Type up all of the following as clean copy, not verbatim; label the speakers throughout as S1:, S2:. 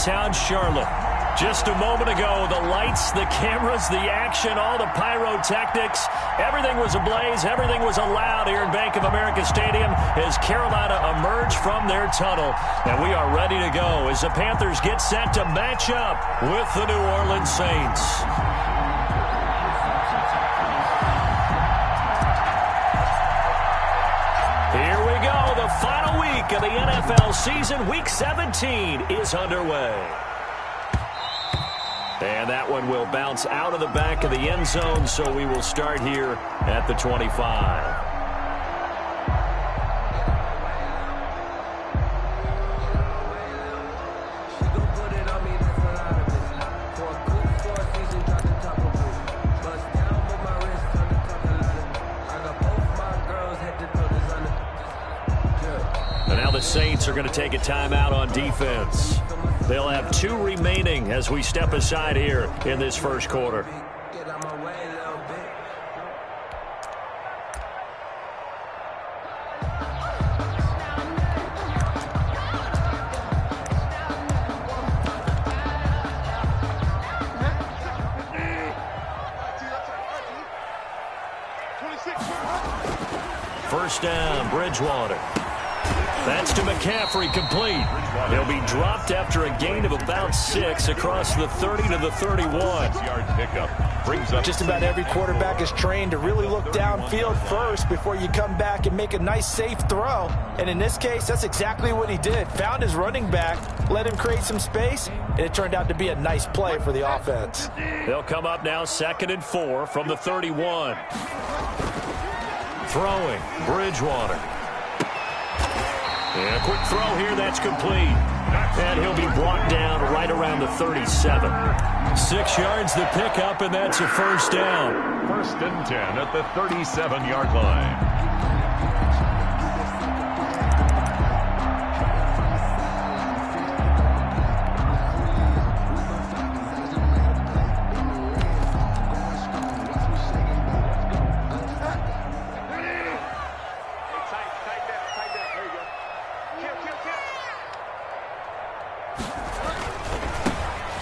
S1: downtown Charlotte. Just a moment ago, the lights, the cameras, the action, all the pyrotechnics, everything was ablaze, everything was allowed here in Bank of America Stadium as Carolina emerged from their tunnel. And we are ready to go as the Panthers get set to match up with the New Orleans Saints. Here we go. The final week of the NFL season, Week 17, is underway. And that one will bounce out of the back of the end zone, so we will start here at the 25. And now the Saints are going to take a timeout on defense. They'll have 2 remaining as we step aside here in this first quarter. First down, Bridgewater. That's to McCaffrey, complete. He'll be dropped after a gain of about 6 across the 30 to the 31-yard pickup. Brings up
S2: just about every quarterback is trained to really look downfield first before you come back and make a nice, safe throw. And in this case, that's exactly what he did. Found his running back, let him create some space, and it turned out to be a nice play for the offense.
S1: They'll come up now 2nd and 4 from the 31. Throwing, Bridgewater. And a quick throw here, that's complete. And he'll be brought down right around the 37. 6 yards the pickup, and that's a first down.
S3: 1st and 10 at the 37-yard line.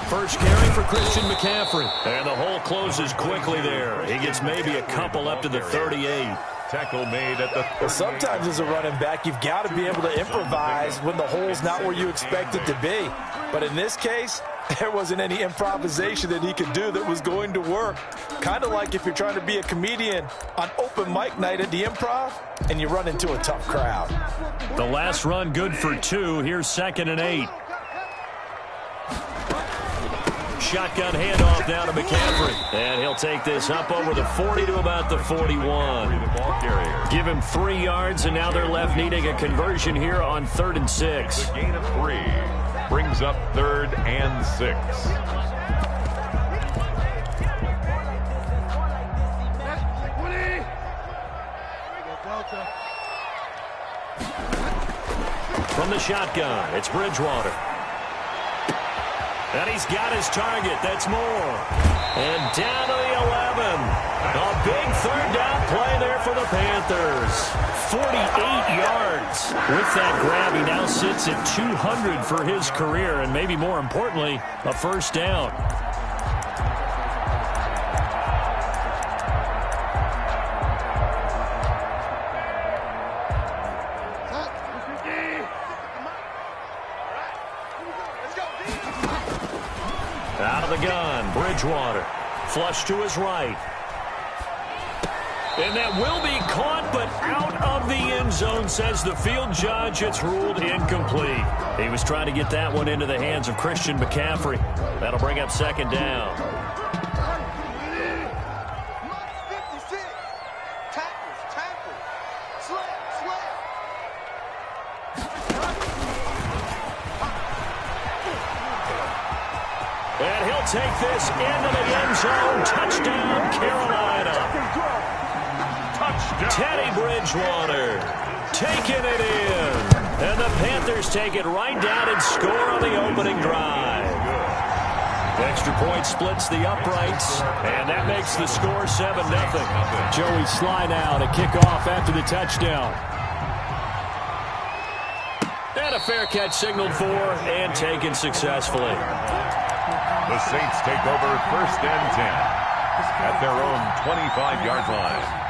S1: First carry for Christian McCaffrey. And the hole closes quickly there. He gets maybe a couple up to the 38.
S3: Tackle made at the 38.
S2: Well, sometimes as a running back, you've got to be able to improvise when the hole's not where you expect it to be. But in this case, there wasn't any improvisation that he could do that was going to work. Kind of like if you're trying to be a comedian on open mic night at the Improv and you run into a tough crowd.
S1: The last run good for 2. Here's 2nd and 8. Shotgun handoff down to McCaffrey. And he'll take this up over the 40 to about the 41. Give him 3 yards, and now they're left needing a conversion here on 3rd and 6.
S3: A gain of 3 brings up 3rd and 6.
S1: From the shotgun, it's Bridgewater. And he's got his target. That's more. And down to the 11. A big 3rd down play there for the Panthers. 48 yards. With that grab, he now sits at 200 for his career, and maybe more importantly, a first down. Out of the gun, Bridgewater. Flush to his right. And that will be caught, but out of the end zone, says the field judge. It's ruled incomplete. He was trying to get that one into the hands of Christian McCaffrey. That'll bring up 2nd down. And he'll take this into the end zone. Touchdown, Carolina. Touchdown. Teddy Bridgewater taking it in. And the Panthers take it right down and score on the opening drive. Extra point splits the uprights, and that makes the score 7-0. Joey Sly now to kick off after the touchdown. And a a fair catch signaled for and taken successfully.
S3: The Saints take over 1st and 10 at their own 25-yard line.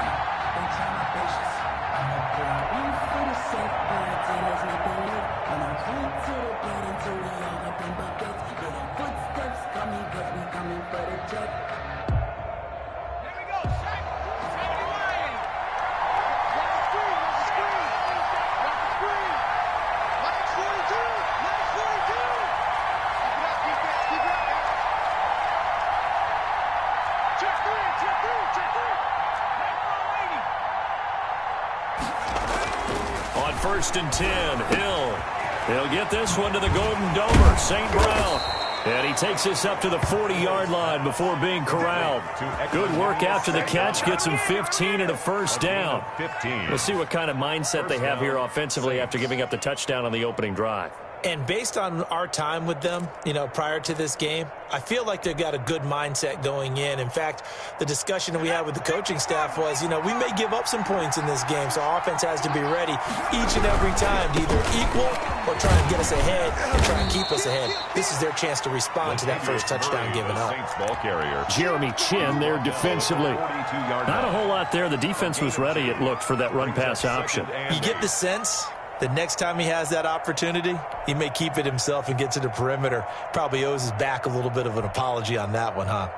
S1: On 1st and 10, Hill. He'll get this one to the Golden Domer, St. Brown. And he takes this up to the 40-yard line before being corralled. Good work after the catch. Gets him 15 and a first down. We'll see what kind of mindset they have here offensively after giving up the touchdown on the opening drive.
S2: And based on our time with them, prior to this game, I feel like they've got a good mindset going in. In fact, the discussion that we had with the coaching staff was, we may give up some points in this game, so offense has to be ready each and every time to either equal or try and get us ahead and try and keep us ahead. This is their chance to respond to that first touchdown given up.
S1: Jeremy Chin there defensively. Not a whole lot there. The defense was ready, it looked, for that run-pass option.
S2: You get the sense the next time he has that opportunity, he may keep it himself and get to the perimeter. Probably owes his back a little bit of an apology on that one, huh?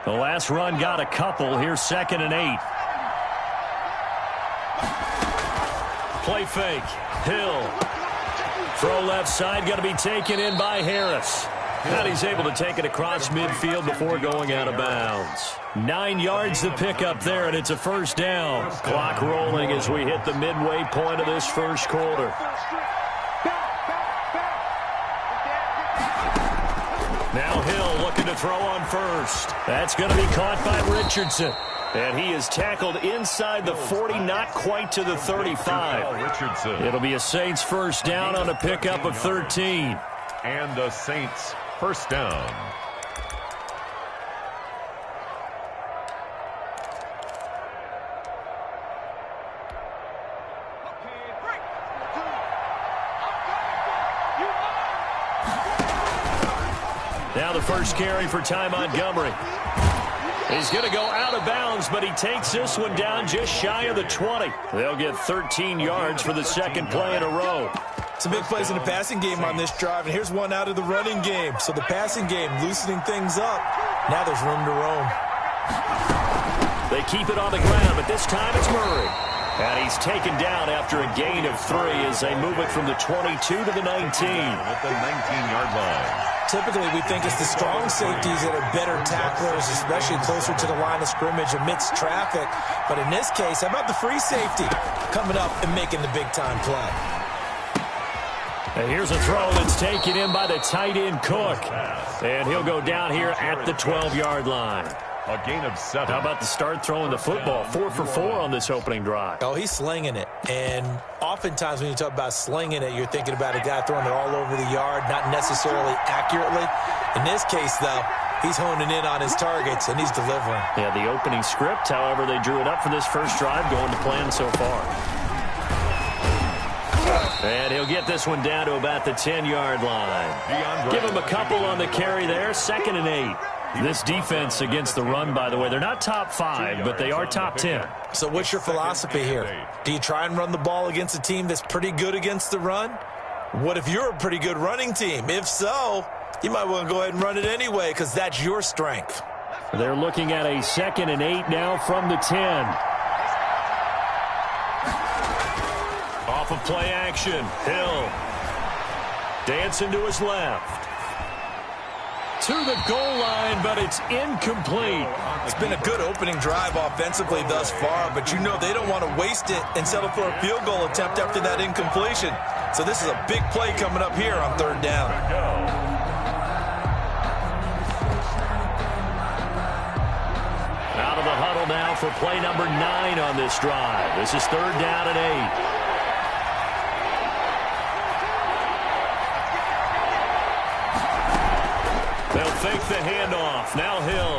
S1: The last run got a couple. Here's 2nd and 8. Play fake. Hill. Throw left side. Got to be taken in by Harris. And he's able to take it across midfield before going out of bounds. 9 yards to pick up there, and it's a first down. Clock rolling as we hit the midway point of this first quarter. Now Hill looking to throw on first. That's going to be caught by Richardson. And he is tackled inside the 40, not quite to the 35. It'll be a Saints first down on a pickup of 13.
S3: And the Saints first down.
S1: Now the first carry for Ty Montgomery. He's going to go out of bounds, but he takes this one down just shy of the 20. They'll get 13 yards for the second play in a row.
S2: Some big plays in the passing game on this drive, and here's one out of the running game. So the passing game loosening things up. Now there's room to roam.
S1: They keep it on the ground, but this time it's Murray. And he's taken down after a gain of 3 as they move it from the 22 to the 19.
S3: At the 19-yard line.
S2: Typically, we think it's the strong safeties that are better tacklers, especially closer to the line of scrimmage amidst traffic. But in this case, how about the free safety coming up and making the big-time play?
S1: And here's a throw that's taken in by the tight end Cook. And he'll go down here at the 12-yard line.
S3: A gain of 7.
S1: How about the start throwing the football? 4 for 4 on this opening drive.
S2: Oh, he's slinging it. And oftentimes when you talk about slinging it, you're thinking about a guy throwing it all over the yard, not necessarily accurately. In this case, though, he's honing in on his targets, and he's delivering.
S1: Yeah, the opening script, however, they drew it up for this first drive, going to plan so far. And he'll get this one down to about the 10-yard line. Give him a couple on the carry there. 2nd and 8. This defense against the run, by the way, they're not top 5, but they are top 10.
S2: So what's your philosophy here? Do you try and run the ball against a team that's pretty good against the run? What if you're a pretty good running team? If so, you might want to go ahead and run it anyway because that's your strength.
S1: They're looking at a 2nd and 8 now from the 10. Off of play action, Hill dancing to his left. To the goal line, but it's incomplete.
S2: It's been a good opening drive offensively thus far, but they don't want to waste it and settle for a field goal attempt after that incompletion. So this is a big play coming up here on 3rd down.
S1: Out of the huddle now for play number 9 on this drive. This is 3rd down and 8. They'll fake the handoff. Now Hill.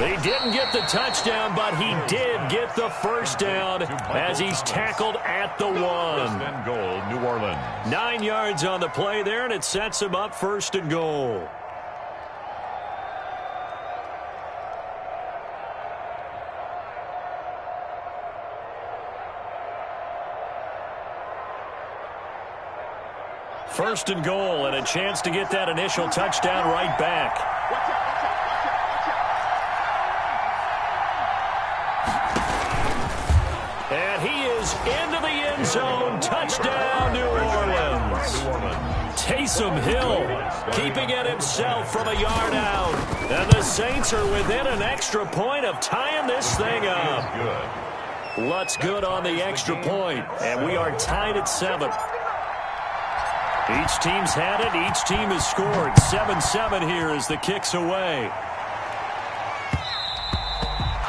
S1: He didn't get the touchdown, but he did get the first down as he's tackled at the 1.
S3: First and goal, New Orleans.
S1: 9 yards on the play there, and it sets him up first and goal. First and goal, and a chance to get that initial touchdown right back. And he is into the end zone. Touchdown, New Orleans. Taysom Hill keeping it himself from a yard out. And the Saints are within an extra point of tying this thing up. Lutz good on the extra point, and we are tied at 7. Each team's had it. Each team has scored. 7-7 here as the kick's away.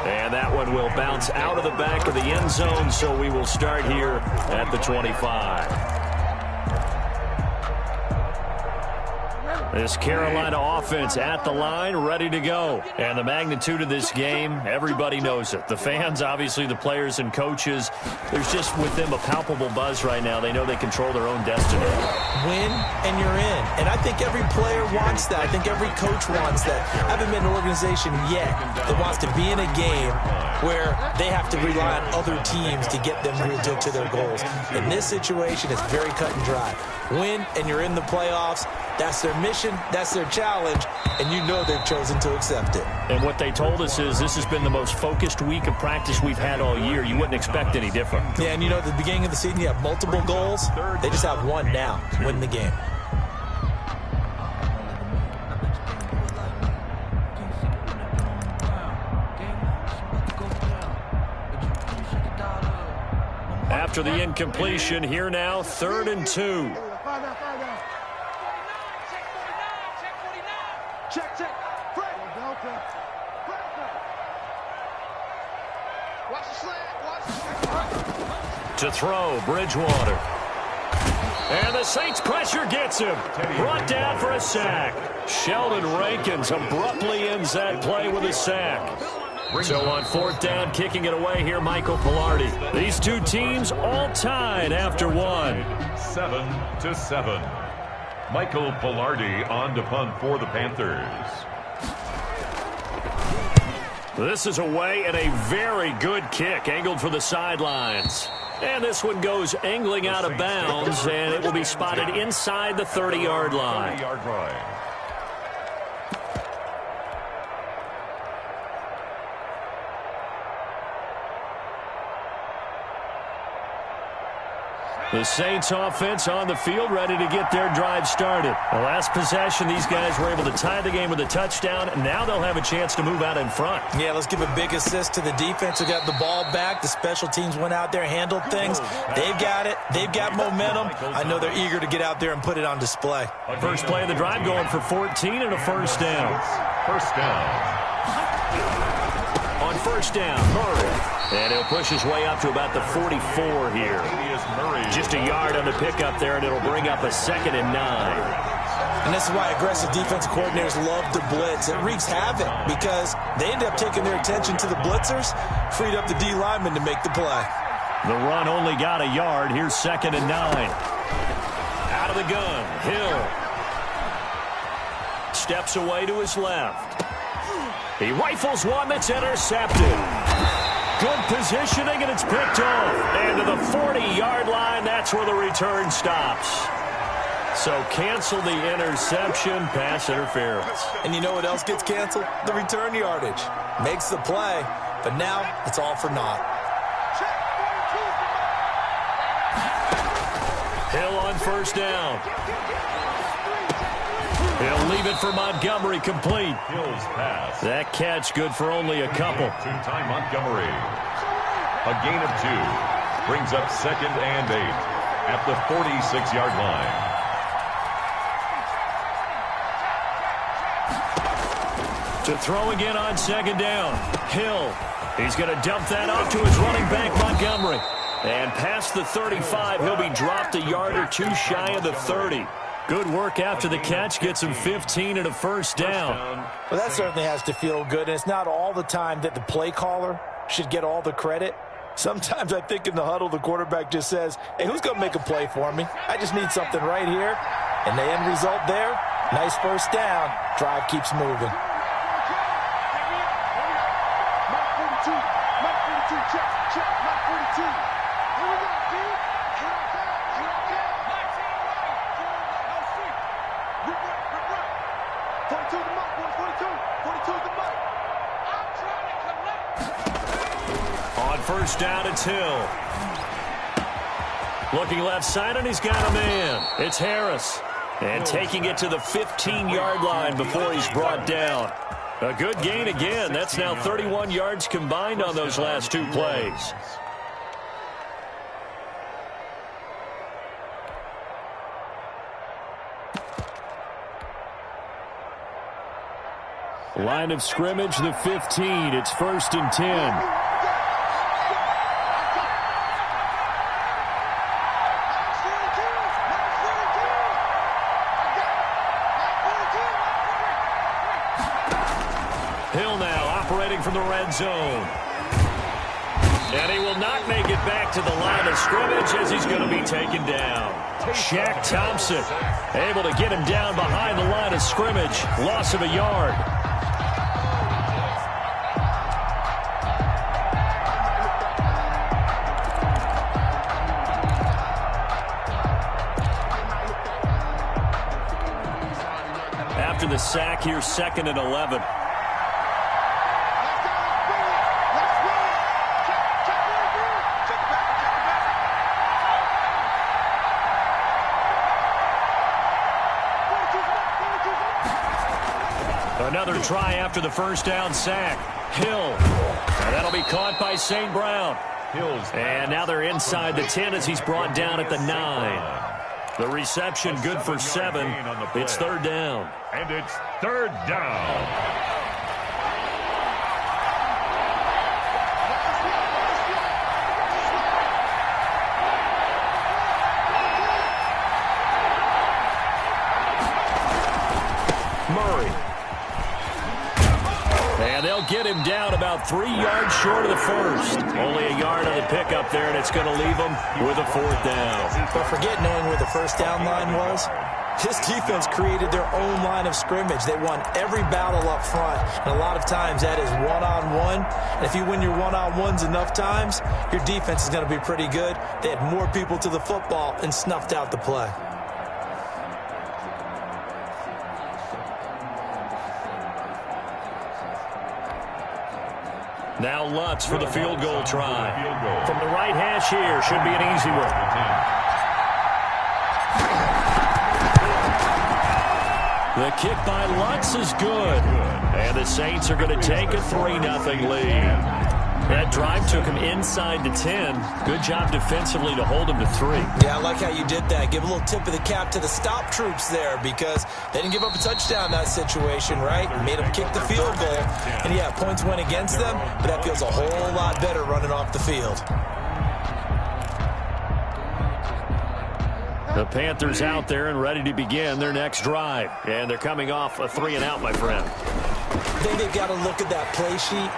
S1: And that one will bounce out of the back of the end zone, so we will start here at the 25. This Carolina offense at the line, ready to go. And the magnitude of this game, everybody knows it. The fans, obviously the players and coaches, there's just with them a palpable buzz right now. They know they control their own destiny.
S2: Win and you're in. And I think every player wants that. I think every coach wants that. I haven't been an organization yet that wants to be in a game where they have to rely on other teams to get them to their goals. In this situation, it's very cut and dry. Win and you're in the playoffs. That's their mission, that's their challenge, and you know they've chosen to accept it.
S1: And what they told us is this has been the most focused week of practice we've had all year. You wouldn't expect any different.
S2: Yeah, and you know, at the beginning of the season, you have multiple goals. They just have one now, win the game.
S1: After the incompletion, here now, 3rd and 2. To throw, Bridgewater. And the Saints pressure gets him. Brought down for a sack. Sheldon Rankins abruptly ends that play with a sack. So on 4th down, kicking it away here, Michael Pilardi. These two teams all tied after 1.
S3: 7-7. Michael Pilardi on to punt for the Panthers.
S1: This is away and a very good kick, angled for the sidelines. And this one goes angling out of bounds, and it will be spotted inside the 30-yard line. The Saints offense on the field, ready to get their drive started. The last possession, these guys were able to tie the game with a touchdown, and now they'll have a chance to move out in front.
S2: Yeah, let's give a big assist to the defense who got the ball back. The special teams went out there, handled things. They've got it. They've got momentum. I know they're eager to get out there and put it on display.
S1: First play of the drive going for 14 and a first down.
S3: First down.
S1: On first down, Murray. And he'll push his way up to about the 44 here. Just a yard on the pickup there, and it'll bring up a 2nd and 9.
S2: And this is why aggressive defense coordinators love to blitz. It wreaks havoc because they end up taking their attention to the blitzers, freed up the D lineman to make the play.
S1: The run only got a yard. Here's 2nd and 9. Out of the gun, Hill. Steps away to his left. He rifles one that's intercepted. Good positioning, and it's picked off. And to the 40-yard line, that's where the return stops. So cancel the interception, pass interference.
S2: And you know what else gets canceled? The return yardage. Makes the play, but now it's all for naught.
S1: Hill on first down. He'll leave it for Montgomery, complete.
S3: Hill's pass.
S1: That catch good for only a couple.
S3: To Ty Montgomery. A gain of 2. Brings up 2nd and 8 at the 46-yard line.
S1: To throw again on 2nd down. Hill. He's going to dump that off to his running back, Montgomery. And past the 35, he'll be dropped a yard or two shy of the 30. Good work after the catch. Gets him 15 and a first down.
S2: Well, that certainly has to feel good. And it's not all the time that the play caller should get all the credit. Sometimes I think in the huddle, the quarterback just says, hey, who's going to make a play for me? I just need something right here. And the end result there, nice first down. Drive keeps moving.
S1: On first down, it's Hill. Looking left side, and he's got a man. It's Harris. And taking it to the 15-yard line before he's brought down. A good gain again. That's now 31 yards combined on those last two plays. Line of scrimmage, the 15. It's 1st and 10. Hill now operating from the red zone. And he will not make it back to the line of scrimmage as he's going to be taken down. Shaq Thompson able to get him down behind the line of scrimmage. Loss of a yard. After the sack, here's 2nd and 11. Another try after the first down sack. Hill. And that'll be caught by St. Brown. And now they're inside the 10 as he's brought down at the 9. The reception good for 7. It's 3rd down.
S3: And it's 3rd down.
S1: And they'll get him down about 3 yards short of the first. Only a yard on the pickup there, and it's going to leave him with a 4th down.
S2: But forget knowing where the first down line was. This defense created their own line of scrimmage. They won every battle up front, and a lot of times that is one-on-one. And if you win your one-on-ones enough times, your defense is going to be pretty good. They had more people to the football and snuffed out the play.
S1: Now Lutz for the field goal try. From the right hash here, should be an easy one. The kick by Lutz is good. And the Saints are going to take a 3-0 lead. That drive took him inside the 10. Good job defensively to hold him to 3.
S2: Yeah, I like how you did that. Give a little tip of the cap to the stop troops there because they didn't give up a touchdown in that situation, right? Made them kick the field goal. And, yeah, points went against them, but that feels a whole lot better running off the field.
S1: The Panthers out there and ready to begin their next drive. And they're coming off a 3-and-out, my friend.
S2: I think they've got to look at that play sheet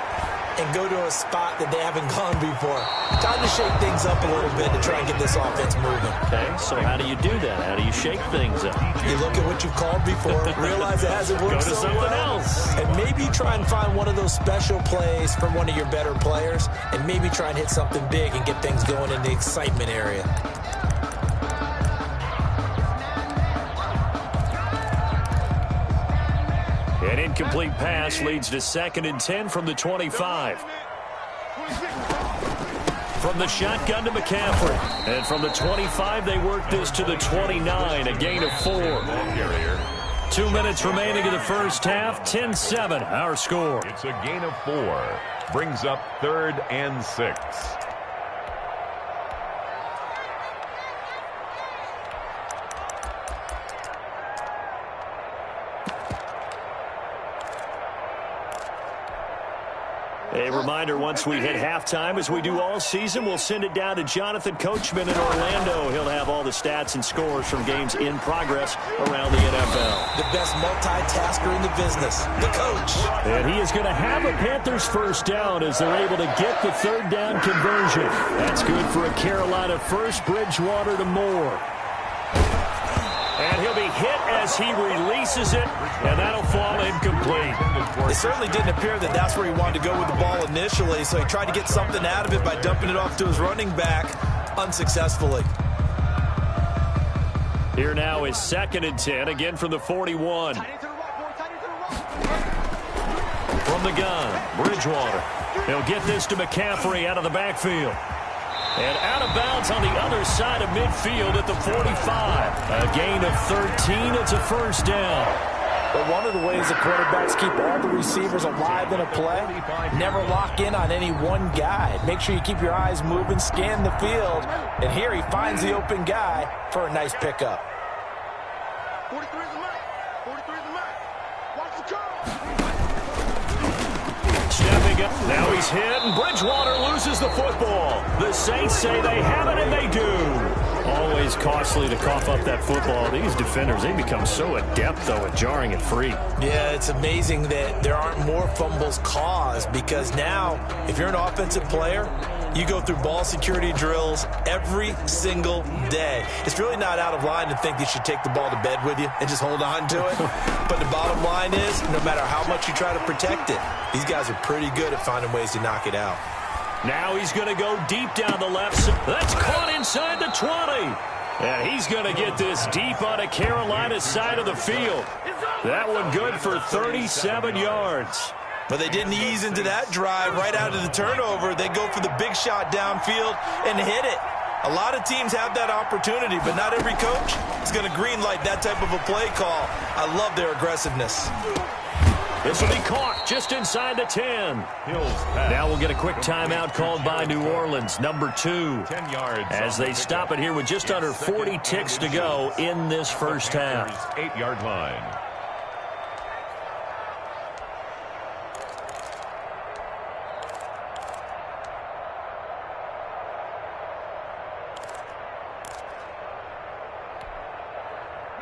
S2: and go to a spot that they haven't gone before. Time to shake things up a little bit to try and get this offense moving.
S1: Okay, so how do you do that? How do you shake things up?
S2: You look at what you've called before, realize it hasn't worked
S1: so
S2: well. Go to something else. And maybe try and find one of those special plays from one of your better players, and maybe try and hit something big and get things going in the excitement area.
S1: An incomplete pass leads to 2nd and 10 from the 25. From the shotgun to McCaffrey. And from the 25, they work this to the 29, a gain of 4. 2 minutes remaining in the first half, 10-7, our score.
S3: It's a gain of 4. Brings up 3rd and 6.
S1: A reminder, once we hit halftime, as we do all season, we'll send it down to Jonathan Coachman in Orlando. He'll have all the stats and scores from games in progress around the NFL.
S2: The best multitasker in the business, the coach.
S1: And he is going to have a Panthers first down as they're able to get the third down conversion. That's good for a Carolina first. Bridgewater to Moore. And he'll be hit as he releases it, and that'll fall incomplete.
S2: It certainly didn't appear that that's where he wanted to go with the ball initially, so he tried to get something out of it by dumping it off to his running back unsuccessfully.
S1: Here now is 2nd and 10, again from the 41. From the gun, Bridgewater. He'll get this to McCaffrey out of the backfield. And out of bounds on the other side of midfield at the 45. A gain of 13. It's a first down.
S2: But one of the ways the quarterbacks keep all the receivers alive in a play, never lock in on any one guy. Make sure you keep your eyes moving, scan the field. And here he finds the open guy for a nice pickup.
S4: 43 is the mark. 43 is the mark. Watch the curve.
S1: Stepping up. Now he's hit, and Bridgewater loses the football. The Saints say they have it, and they do. Always costly to cough up that football. These defenders, they become so adept, though, at jarring it free.
S2: Yeah, it's amazing that there aren't more fumbles caused, because now, if you're an offensive player, you go through ball security drills every single day. It's really not out of line to think you should take the ball to bed with you and just hold on to it. But the bottom line is, no matter how much you try to protect it, these guys are pretty good at finding ways to knock it out.
S1: Now he's going to go deep down the left side. That's caught inside the 20. And he's going to get this deep on a Carolina side of the field. That one good for 37 yards.
S2: But they didn't ease into that drive right out of the turnover. They go for the big shot downfield and hit it. A lot of teams have that opportunity, but not every coach is going to greenlight that type of a play call. I love their aggressiveness.
S1: This will be caught just inside the 10. Now we'll get a quick timeout called by New Orleans, number 2.
S3: 10 yards
S1: as they stop it here with just under 40 ticks to go in this first half.
S3: 8-yard line.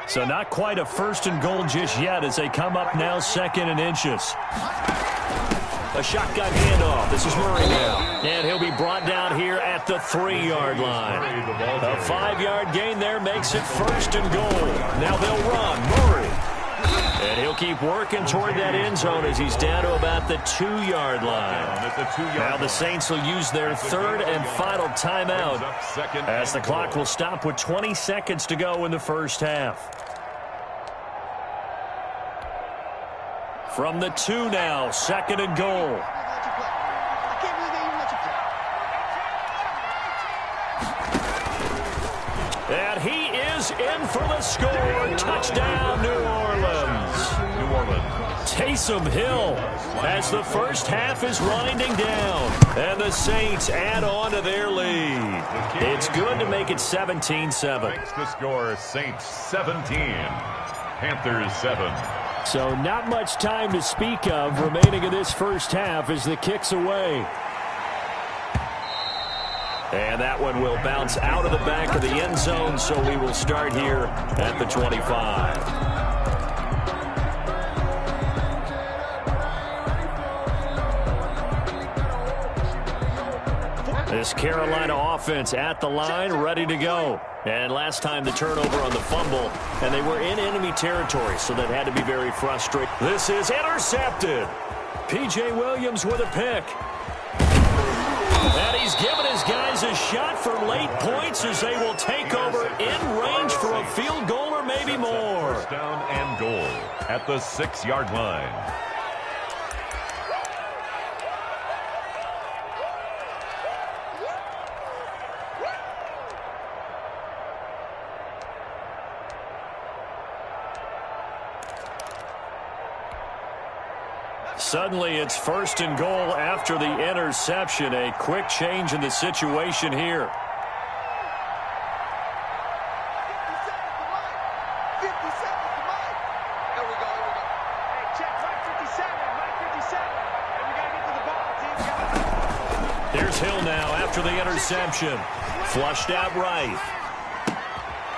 S1: So not quite a first and goal just yet as they come up now 2nd and inches. A shotgun handoff. This is Murray now. And he'll be brought down here at the 3-yard line. A 5-yard gain there makes it 1st and goal. Now they'll run. Murray. And he'll keep working toward that end zone as he's down to about the 2-yard line. Now the Saints will use their 3rd and final timeout as the clock will stop with 20 seconds to go in the first half. From the 2 now, 2nd and goal. And he is in for the score. Touchdown, New Orleans. Taysom Hill as the first half is winding down. And the Saints add on to their lead. It's good to make it 17-7.
S3: The score, Saints 17, Panthers 7.
S1: So not much time to speak of remaining in this first half as the kick's away. And that one will bounce out of the back of the end zone, so we will start here at the 25. This Carolina offense at the line, ready to go. And last time the turnover on the fumble, and they were in enemy territory, so that had to be very frustrating. This is intercepted. P.J. Williams with a pick. And he's given his guys a shot for late points as they will take over in range for a field goal or maybe more.
S3: First down and goal at the 6-yard line.
S1: Suddenly it's 1st and goal after the interception. A quick change in the situation here.
S4: 50 seconds to Mike. There we go. Hey, check right 57. Right 57. And we got to get to the ball, team.
S1: Hill now after the interception. Flushed out right.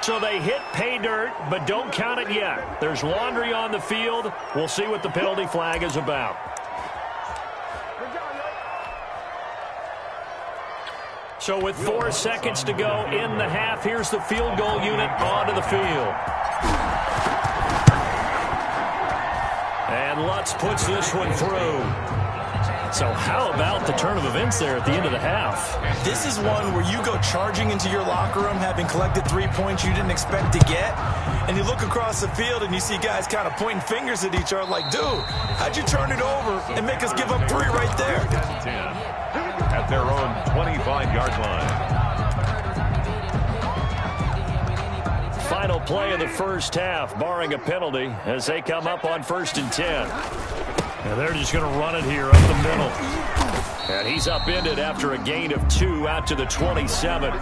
S1: So they hit pay dirt, but don't count it yet. There's laundry on the field. We'll see what the penalty flag is about. So with 4 seconds to go in the half, here's the field goal unit onto the field. And Lutz puts this one through. So how about the turn of events there at the end of the half?
S2: This is one where you go charging into your locker room having collected 3 points you didn't expect to get, and you look across the field and you see guys kind of pointing fingers at each other like, dude, how'd you turn it over and make us give up 3 right there?
S3: 10 at their own 25-yard line.
S1: Final play of the first half, barring a penalty, as they come up on 1st and 10. And they're just going to run it here up the middle. And he's upended after a gain of 2 out to the 27.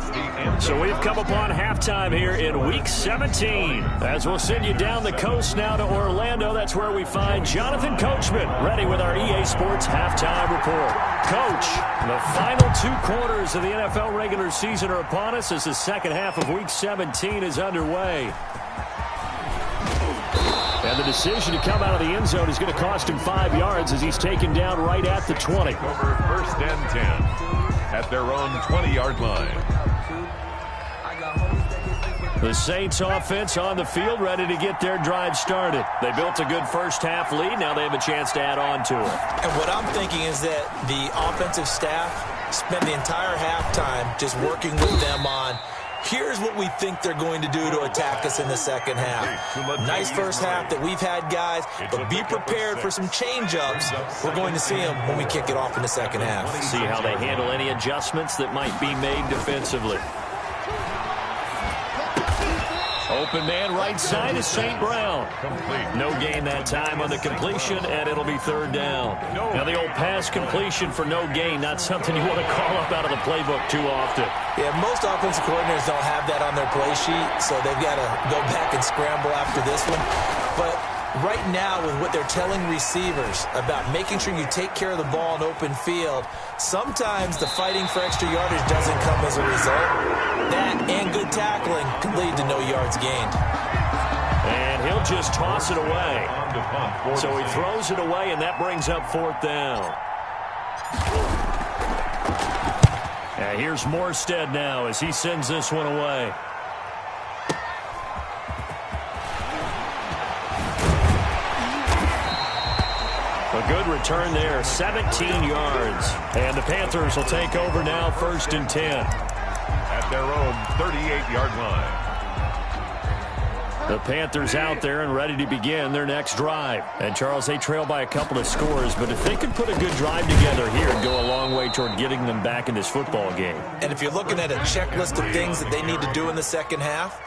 S1: So we've come upon halftime here in Week 17. As we'll send you down the coast now to Orlando, that's where we find Jonathan Coachman, ready with our EA Sports Halftime Report. Coach, the final 2 quarters of the NFL regular season are upon us as the second half of Week 17 is underway. And the decision to come out of the end zone is going to cost him 5 yards as he's taken down right at the 20.
S3: Over 1st and 10 at their own 20-yard line.
S1: The Saints offense on the field, ready to get their drive started. They built a good first half lead. Now they have a chance to add on to it.
S2: And what I'm thinking is that the offensive staff spent the entire halftime just working with them on, here's what we think they're going to do to attack us in the second half. Nice first half that we've had, guys, but be prepared for some change-ups. We're going to see them when we kick it off in the second half.
S1: See how they handle any adjustments that might be made defensively. Open man right side is St. Brown. No gain that time on the completion, and it'll be 3rd down. Now the old pass completion for no gain, not something you want to call up out of the playbook too often.
S2: Yeah, most offensive coordinators don't have that on their play sheet, so they've got to go back and scramble after this one. But right now, with what they're telling receivers about making sure you take care of the ball in open field, sometimes the fighting for extra yardage doesn't come as a result. That and good tackling can lead to no yards gained.
S1: And he'll just toss it away. So he throws it away, and that brings up 4th down. And here's Morstead now as he sends this one away. A good return there, 17 yards. And the Panthers will take over now, 1st and 10.
S3: At their own 38-yard line.
S1: The Panthers out there and ready to begin their next drive. And, Charles, they trail by a couple of scores, but if they could put a good drive together here and go a long way toward getting them back in this football game.
S2: And if you're looking at a checklist of things that they need to do in the second half,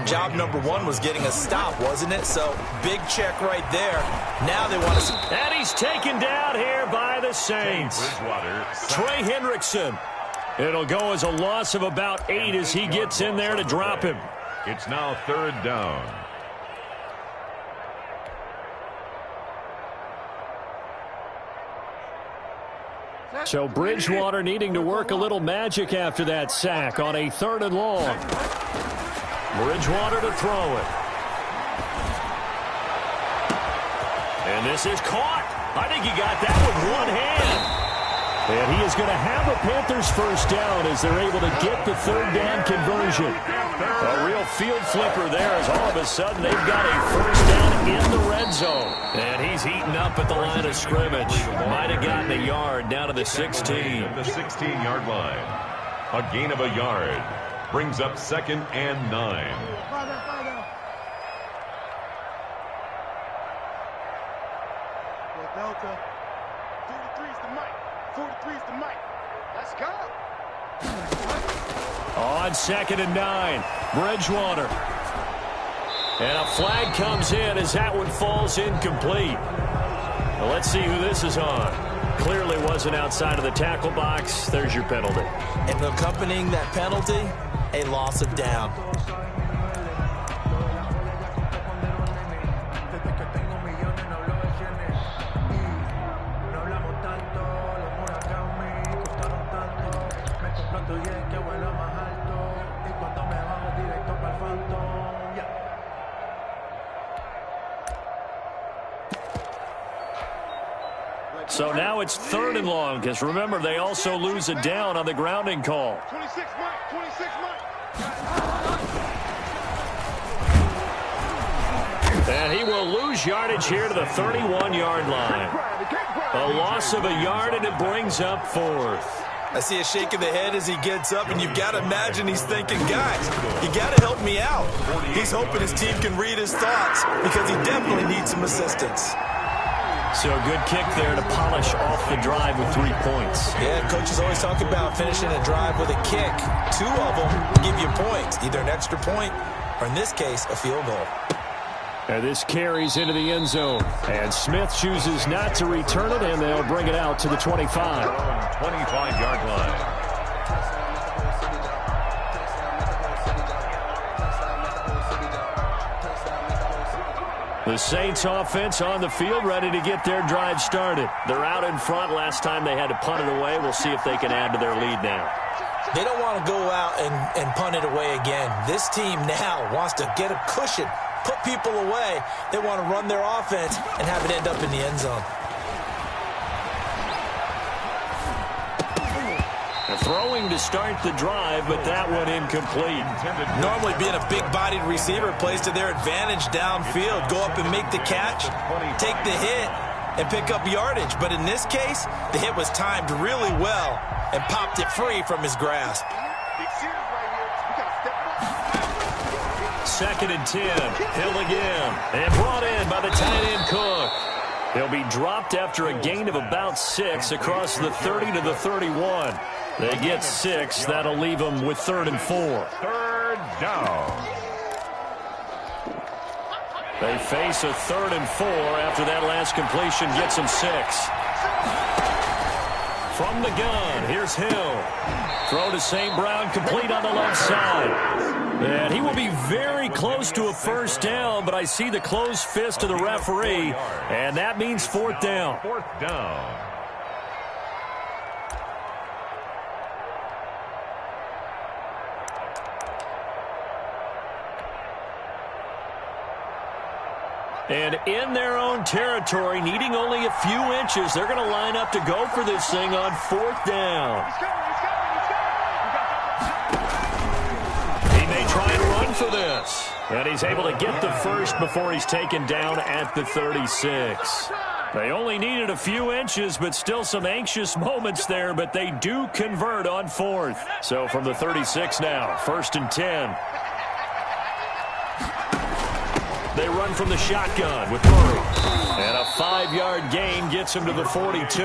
S2: job number 1 was getting a stop, wasn't it? So, big check right there. Now they want to...
S1: And he's taken down here by the Saints. Trey Hendrickson. It'll go as a loss of about 8 as he gets in there to drop him.
S3: It's now 3rd down.
S1: So Bridgewater needing to work a little magic after that sack on a 3rd and long. Bridgewater to throw it. And this is caught. I think he got that with one hand. And he is going to have a Panthers first down as they're able to get the 3rd down conversion. A real field flipper there as all of a sudden they've got a first down in the red zone. And he's eaten up at the line of scrimmage. Might have gotten a yard down to the 16.
S3: The 16-yard line. A gain of a yard. Brings up 2nd and 9.
S4: Delta. 43's the mic. 43's the mic. Let's go.
S1: On 2nd and 9, Bridgewater. And a flag comes in as that one falls incomplete. Well, let's see who this is on. Clearly wasn't outside of the tackle box. There's your penalty.
S2: And accompanying that penalty, a loss of down.
S1: So now it's 3rd and long, because remember, they also lose a down on the grounding call.
S4: 26 Mike, 26 Mike.
S1: And he will lose yardage here to the 31-yard line. A loss of a yard, and it brings up 4th.
S2: I see a shake of the head as he gets up, and you've got to imagine he's thinking, guys, you got to help me out. He's hoping his team can read his thoughts because he definitely needs some assistance.
S1: So a good kick there to polish off the drive with 3 points.
S2: Yeah, coaches always talk about finishing a drive with a kick. 2 of them give you points, either an extra point or, in this case, a field goal.
S1: And this carries into the end zone. And Smith chooses not to return it, and they'll bring it out to the 25.
S3: 25-yard line.
S1: The Saints offense on the field, ready to get their drive started. They're out in front. Last time they had to punt it away. We'll see if they can add to their lead now.
S2: They don't want to go out and punt it away again. This team now wants to get a cushion, put people away. They want to run their offense and have it end up in the end zone.
S1: Throwing to start the drive, but that one incomplete.
S2: Normally being a big-bodied receiver plays to their advantage downfield. Go up and make the catch, take the hit, and pick up yardage. But in this case, the hit was timed really well and popped it free from his grasp.
S1: 2nd and 10. Hill again. And brought in by the tight end Cook. He'll be dropped after a gain of about 6 across the 30 to the 31. They get 6. That'll leave them with 3rd and 4.
S3: 3rd down.
S1: They face a 3rd and 4 after that last completion gets them 6. From the gun, here's Hill. Throw to St. Brown, complete on the left side. And he will be very close to a 1st down, but I see the closed fist of the referee, and that means 4th down.
S3: 4th down.
S1: And in their own territory, needing only a few inches, they're going to line up to go for this thing on 4th down. He may try and run for this. And he's able to get the first before he's taken down at the 36. They only needed a few inches, but still some anxious moments there, but they do convert on 4th. So from the 36 now, 1st and 10. They run from the shotgun with Murray. And a 5-yard gain gets him to the 42.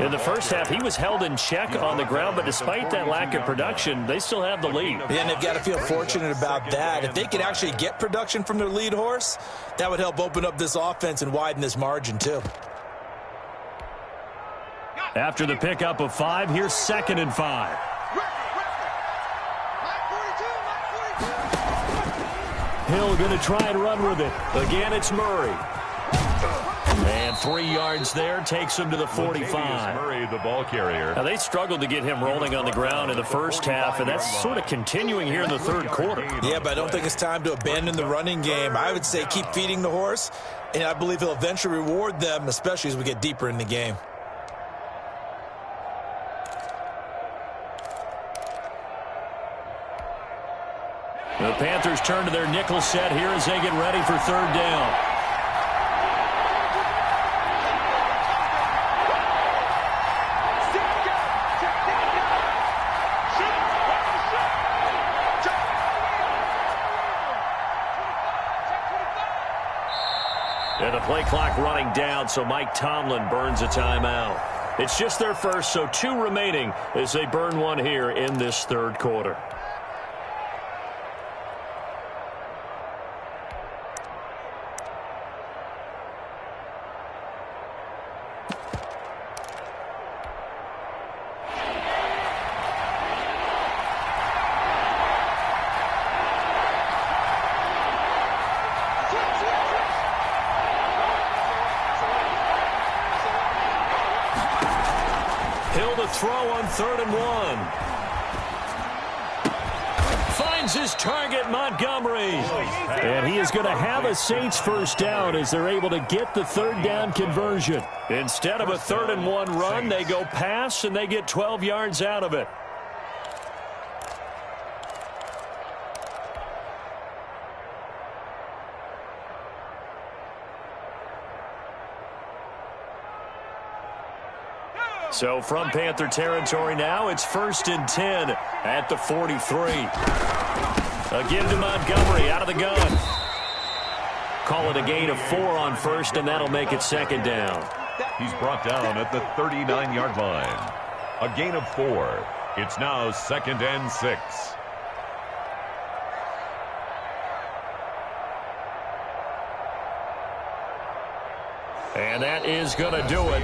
S1: In the first half, he was held in check on the ground, but despite that lack of production, they still have the lead.
S2: Yeah, and they've got to feel fortunate about that. If they could actually get production from their lead horse, that would help open up this offense and widen this margin too.
S1: After the pickup of 5, here's 2nd and 5. Hill going to try and run with it. Again, it's Murray. And 3 yards there takes him to the 45.
S3: Murray, the ball carrier.
S1: Now, they struggled to get him rolling on the ground in the first half, and that's sort of continuing here in the 3rd quarter.
S2: Yeah, but I don't think it's time to abandon the running game. I would say keep feeding the horse, and I believe he'll eventually reward them, especially as we get deeper in the game.
S1: The Panthers turn to their nickel set here as they get ready for 3rd down. And the play clock running down, so Mike Tomlin burns a timeout. It's just their first, so 2 remaining as they burn one here in this 3rd quarter. throw on 3rd and 1. Finds his target, Montgomery. And he is going to have a Saints first down as they're able to get the 3rd down conversion. Instead of a 3rd and 1 run, they go pass, and they get 12 yards out of it. So from Panther territory now, it's 1st and 10 at the 43. A give to Montgomery out of the gun. Call it a gain of 4 on 1st, and that'll make it 2nd down.
S3: He's brought down at the 39-yard line. A gain of 4. It's now 2nd and 6.
S1: And that is going to do it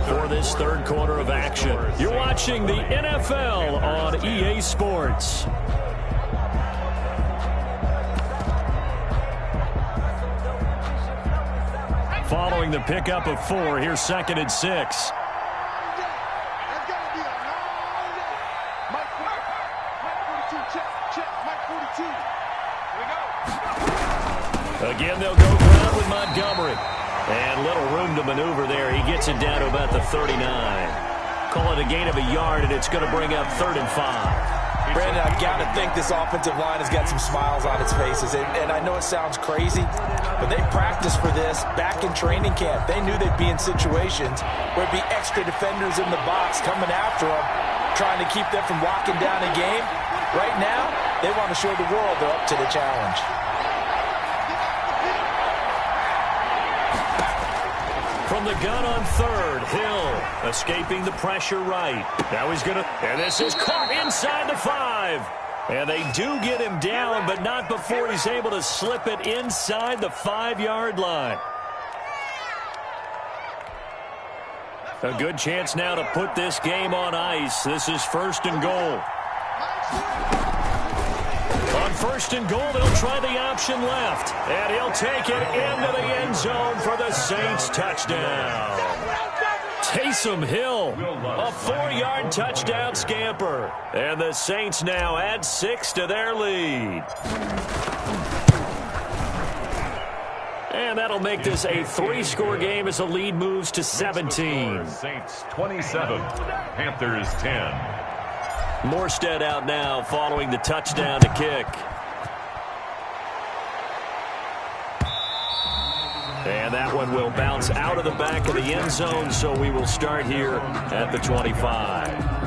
S1: for this 3rd quarter of action. You're watching the NFL on EA Sports. Following the pickup of 4, here's 2nd and 6. Again, they'll go ground with Montgomery. And little room to maneuver there. He gets it down to about the 39. Call it a gain of a yard, and it's going to bring up 3rd and 5.
S2: Brandon, I've got to think this offensive line has got some smiles on its faces. And I know it sounds crazy, but they practiced for this back in training camp. They knew they'd be in situations where there'd be extra defenders in the box coming after them, trying to keep them from locking down a game. Right now, they want to show the world they're up to the challenge.
S1: From the gun on 3rd, Hill escaping the pressure right. Now he's going to, and this is caught inside the 5. And they do get him down, but not before he's able to slip it inside the 5-yard line. A good chance now to put this game on ice. This is 1st and goal. On 1st and goal, they'll try the option left. And he'll take it into the end zone for the Saints touchdown. Taysom Hill, a 4-yard touchdown scamper. And the Saints now add 6 to their lead. And that'll make this a 3-score game as the lead moves to 17.
S3: Saints 27, Panthers 10.
S1: Morstead out now following the touchdown to kick. And that one will bounce out of the back of the end zone, so we will start here at the 25.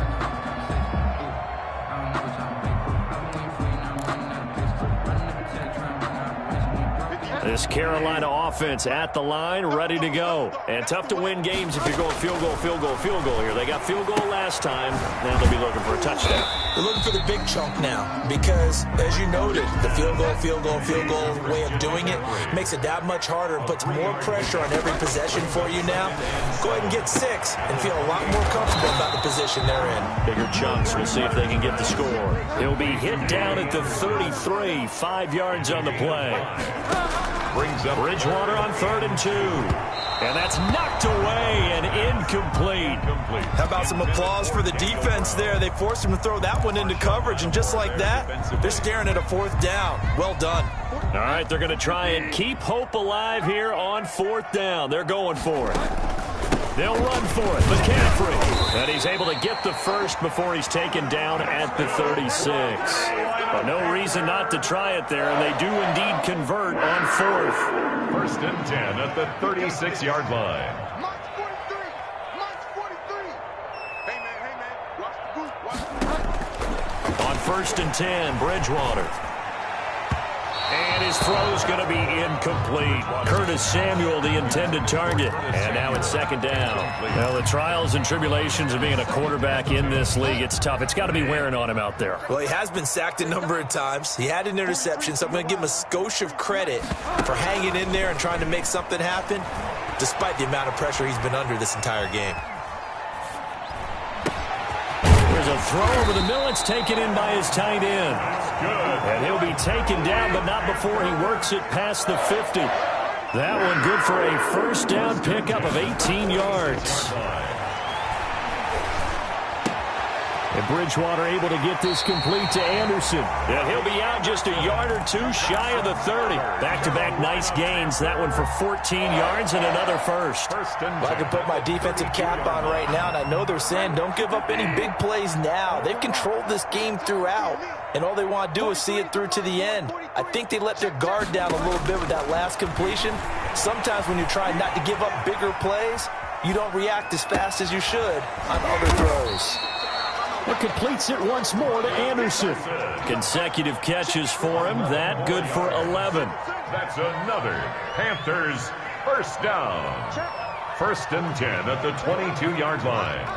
S1: This Carolina offense at the line, ready to go. And tough to win games if you're going field goal, field goal, field goal here. They got field goal last time. Now they'll be looking for a touchdown.
S2: They're looking for the big chunk now because, as you noted, the field goal, field goal, field goal way of doing it makes it that much harder and puts more pressure on every possession for you now. Go ahead and get 6 and feel a lot more comfortable about the position they're in.
S1: Bigger chunks. We'll see if they can get the score. He'll be hit down at the 33, 5 yards on the play.
S3: Brings up
S1: Bridgewater on 3rd and 2. And that's knocked away and incomplete.
S2: How about some applause for the defense there? They forced him to throw that one into coverage, and just like that, they're staring at a 4th down. Well done.
S1: All right, they're going to try and keep hope alive here on 4th down. They're going for it. They'll run for it. McCaffrey. And he's able to get the first before he's taken down at the 36. But no reason not to try it there, and they do indeed convert on 4th.
S3: 1st and 10 at the 36-yard line.
S4: March 43. March 43. Hey, man. Watch the group. Watch the group.
S1: On 1st and 10, Bridgewater. And his throw's going to be incomplete. Curtis Samuel, the intended target. And now it's 2nd down. Well, the trials and tribulations of being a quarterback in this league, it's tough. It's got to be wearing on him out there.
S2: Well, he has been sacked a number of times. He had an interception, so I'm going to give him a skosh of credit for hanging in there and trying to make something happen, despite the amount of pressure he's been under this entire game.
S1: There's a throw over the middle. It's taken in by his tight end. And he'll be taken down, but not before he works it past the 50. That one good for a 1st down pickup of 18 yards. Bridgewater able to get this complete to Anderson. And he'll be out just a yard or two shy of the 30. Back-to-back nice gains. That one for 14 yards and another first.
S2: Well, I can put my defensive cap on right now, and I know they're saying don't give up any big plays now. They've controlled this game throughout, and all they want to do is see it through to the end. I think they let their guard down a little bit with that last completion. Sometimes when you're trying not to give up bigger plays, you don't react as fast as you should on other throws.
S1: It completes it once more to Anderson. Consecutive catches for him. That good for 11.
S3: That's another Panthers first down. 1st and 10 at the 22-yard line.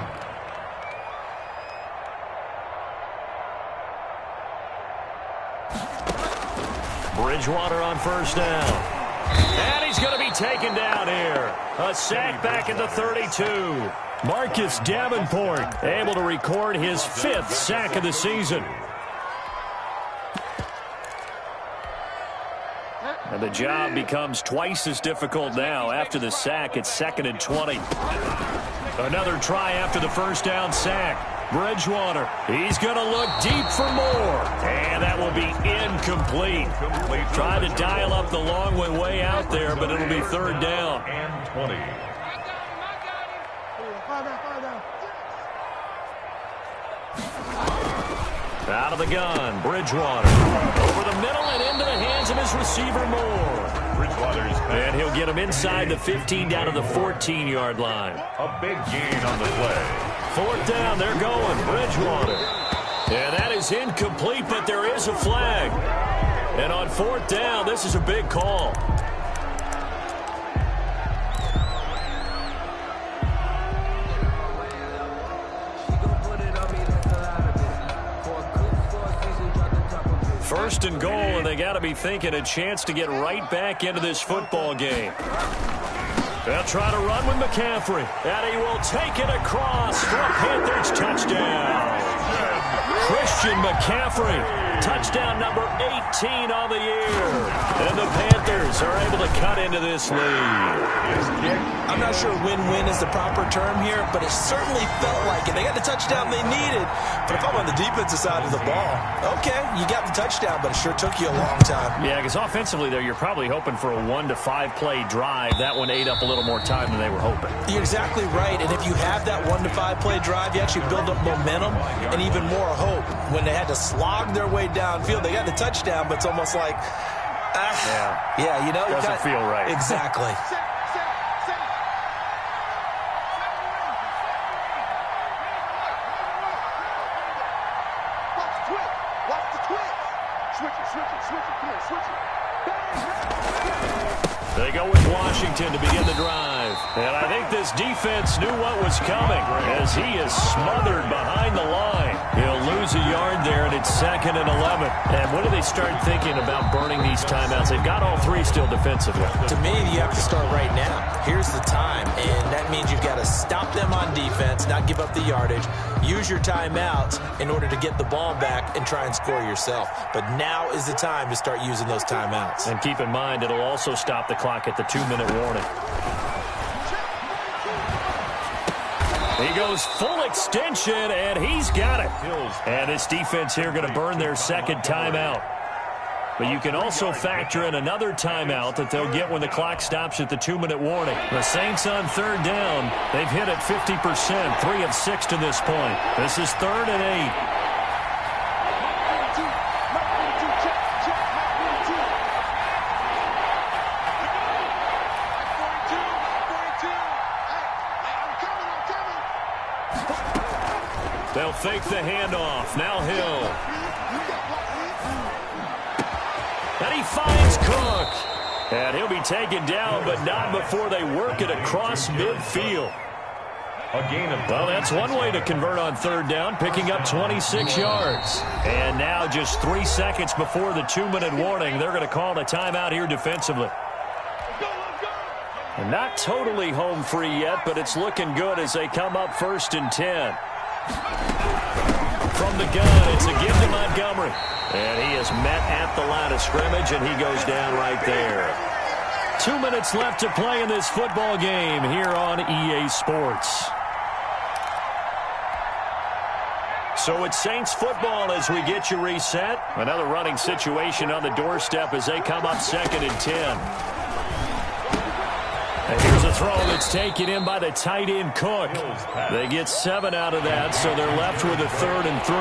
S1: Bridgewater on first down. And he's going to be taken down here. A sack back at the 32. Marcus Davenport able to record his 5th sack of the season. And the job becomes twice as difficult now. After the sack, it's 2nd and 20. Another try after the first down sack. Bridgewater, he's going to look deep for more. And that will be incomplete. Trying to dial up the long way out there, but it'll be 3rd down.
S3: And 20.
S1: Out of the gun, Bridgewater. Over the middle and into the hands of his receiver, Moore.
S3: Bridgewater's
S1: And he'll get him inside the 15 down to the 14-yard line.
S3: a big gain on the play.
S1: 4th down, they're going, Bridgewater. And that is incomplete, but there is a flag. And on 4th down, this is a big call. First and goal, and they got to be thinking a chance to get right back into this football game. They'll try to run with McCaffrey, and he will take it across for a Panthers touchdown. Christian McCaffrey, touchdown number 18 on the year. And the Panthers are able to cut into this lead.
S2: I'm not sure win-win is the proper term here, but it certainly felt like it. They got the touchdown they needed. But if I'm on the defensive side of the ball, okay, you got the touchdown, but it sure took you a long time.
S1: Yeah, because offensively there, you're probably hoping for a 1 to 5 play drive. That one ate up a little more time than they were hoping.
S2: You're exactly right, and if you have that 1 to 5 play drive, you actually build up momentum and even more hope. When they had to slog their way downfield, they got the touchdown, but it's almost like, yeah, you know,
S1: doesn't feel right.
S2: Exactly.
S1: They go with Washington to begin the drive. And I think this defense knew what was coming as he is smothered behind the line. He'll lose a yard there, and it's 2nd and 11. And when do they start thinking about burning these timeouts? They've got all 3 still defensively.
S2: To me, you have to start right now. Here's the time, and that means you've got to stop them on defense, not give up the yardage, use your timeouts in order to get the ball back and try and score yourself. But now is the time to start using those timeouts.
S1: And keep in mind, it'll also stop the clock at the 2-minute warning. He goes full extension, and he's got it. And this defense here going to burn their 2nd timeout. But you can also factor in another timeout that they'll get when the clock stops at the 2-minute warning. The Saints on 3rd down. They've hit it 50%, 3 of 6 to this point. This is 3rd and 8. They'll fake the handoff. Now Hill. And he finds Cook. And he'll be taken down, but not before they work it across midfield.
S3: A gain of...
S1: Well, that's one way to convert on 3rd down, picking up 26 yards. And now just 3 seconds before the 2-minute warning, they're going to call a timeout here defensively. And not totally home free yet, but it's looking good as they come up 1st and 10. From the gun, it's a give to Montgomery. And he is met at the line of scrimmage, and he goes down right there. 2 minutes left to play in this football game here on EA Sports. So it's Saints football as we get you reset. Another running situation on the doorstep as they come up 2nd and 10. And here's a throw that's taken in by the tight end Cook. They get 7 out of that, so they're left with a 3rd and 3.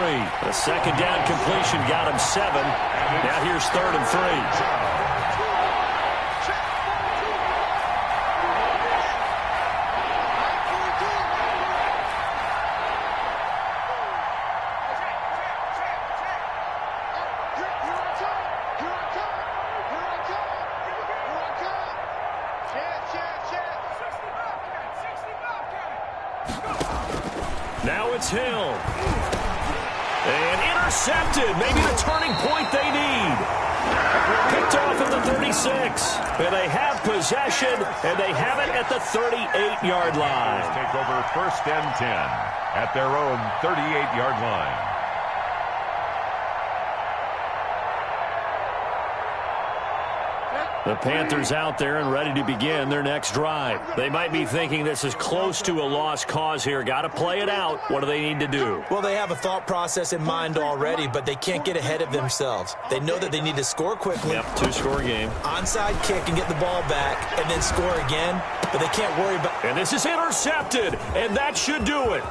S1: The second down completion got them 7. Now here's 3rd and 3. Now it's Hill. And intercepted. Maybe the turning point they need. Picked off at the 36. And they have possession, and they have it at the 38-yard line.
S3: Take over 1st and 10 at their own 38-yard line.
S1: The Panthers out there and ready to begin their next drive. They might be thinking this is close to a lost cause here. Got to play it out. What do they need to do?
S2: Well, they have a thought process in mind already, but they can't get ahead of themselves. They know that they need to score quickly.
S1: Yep, 2-score game.
S2: Onside kick and get the ball back and then score again, but they can't worry about...
S1: And this is intercepted, and that should do it.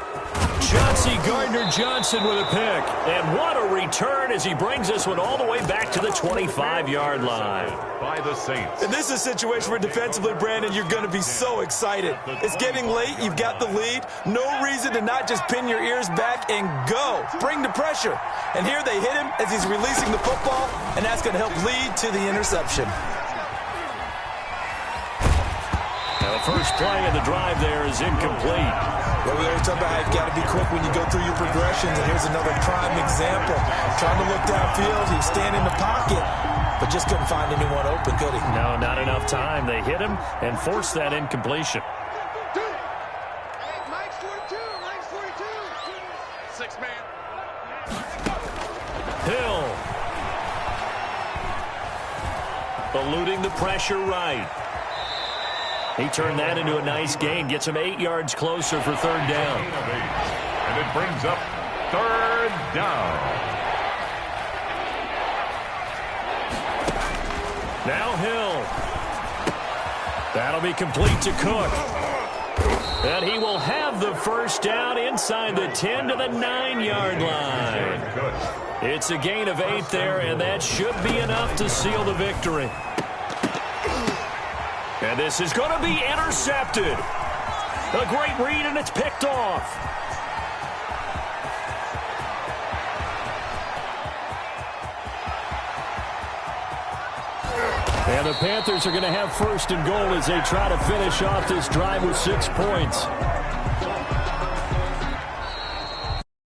S1: Chauncey Gardner-Johnson with a pick. And what a return as he brings this one all the way back to the 25-yard line.
S3: By the Saints.
S2: And this is a situation where defensively, Brandon, you're going to be so excited. It's getting late. You've got the lead. No reason to not just pin your ears back and go. Bring the pressure. And here they hit him as he's releasing the football, and that's going to help lead to the interception.
S1: Now the first play of the drive there is incomplete.
S2: Well, we always talk about how you've got to be quick when you go through your progressions, and here's another prime example. Trying to look downfield, he was standing in the pocket, but just couldn't find anyone open, could he?
S1: No, not enough time. They hit him and forced that incompletion.
S4: Mike's 42. Mike's 42. 6-man.
S1: Hill. Eluding the pressure right. He turned that into a nice gain. Gets him 8 yards closer for 3rd down.
S3: And it brings up 3rd down.
S1: Now Hill. That'll be complete to Cook. And he will have the first down inside the 10 to the 9-yard line. It's a gain of 8 there, and that should be enough to seal the victory. And this is going to be intercepted. A great read, and it's picked off. And the Panthers are going to have 1st and goal as they try to finish off this drive with 6 points.